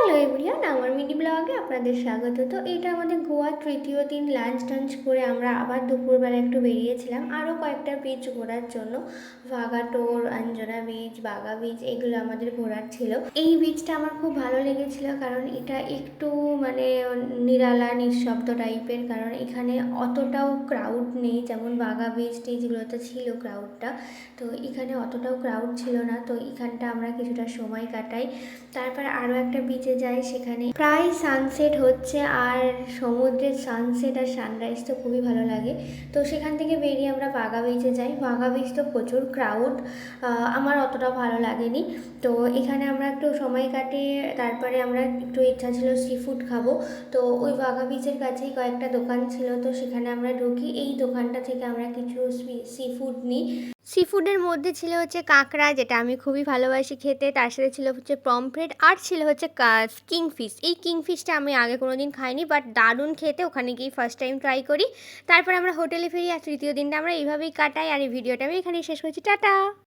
Hello everyone, আমার mini ব্লগে আপনাদের স্বাগত। তো এটা আমাদের গোয়ার তৃতীয় দিন। লাঞ্চ টাঞ্চ করে আমরা আবার দুপুরবেলা একটু বেরিয়েছিলাম আরও কয়েকটা বিচ ঘোরার জন্য। ভাগাটোর, অঞ্জনা বিচ, বাগা বিচ, এগুলো আমাদের ঘোরার ছিল। এই বিচটা আমার খুব ভালো লেগেছিল কারণ এটা একটু মানে নিরালা নিঃশব্দ টাইপের, কারণ এখানে অতটাও ক্রাউড নেই যেমন বাগা বিচ টিচগুলোতে ছিল ক্রাউডটা। তো এখানে অতটাও ক্রাউড ছিল না, তো এখানটা আমরা কিছুটা সময় কাটাই। তারপর আরও একটা বিচে যাই, সেখানে প্রায় সানসেট হচ্ছে আর সমুদ্রের সানসেট আর সানরাইজ তো খুবই ভালো লাগে। তো সেখান থেকে বেরিয়ে আমরা বাগা বিচে যাই। বাগা বিচ তো প্রচুর ক্রাউড, আমার অতটা ভালো লাগেনি। তো এখানে আমরা একটু সময় কাটিয়ে তারপরে আমরা একটু ইচ্ছা ছিল সি ফুড খাবো। তো ওই বাগা বিচের কাছেই কয়েকটা দোকান ছিল, তো সেখানে আমরা ঢুকি। এই দোকানটা থেকে আমরা কিছু সি ফুড নিই। সি ফুডের মধ্যে ছিল হচ্ছে কাঁকড়া, যেটা আমি খুবই ভালোবাসি খেতে। তার সাথে ছিল হচ্ছে পমফ্রেট, আর ছিল হচ্ছে কিংফিশ। এই কিংফিশটা আমি আগে কোনো দিন খাইনি, বাট দারুণ খেতে। ওখানে গিয়ে ফার্স্ট টাইম ট্রাই করি। তারপর আমরা হোটেলে ফিরি আর তৃতীয় দিনটা আমরা এইভাবেই কাটাই। আর এই ভিডিওটা আমি এখানেই শেষ করছি। টাটা।